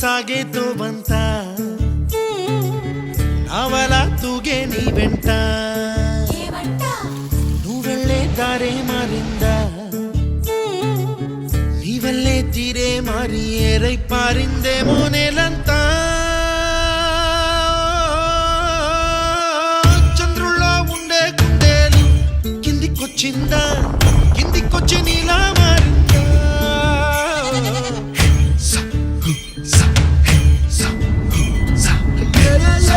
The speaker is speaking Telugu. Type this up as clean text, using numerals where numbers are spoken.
సాగేతో బంత నావలా తూగే నీ వెంట నువ్వెళ్ళే దారే మారిందా నీ వల్లే తీరే మారి ఏరై పారిందేమో నేలంతా చంద్రుల్లో ఉండే గుండెలు కిందికొచ్చిందా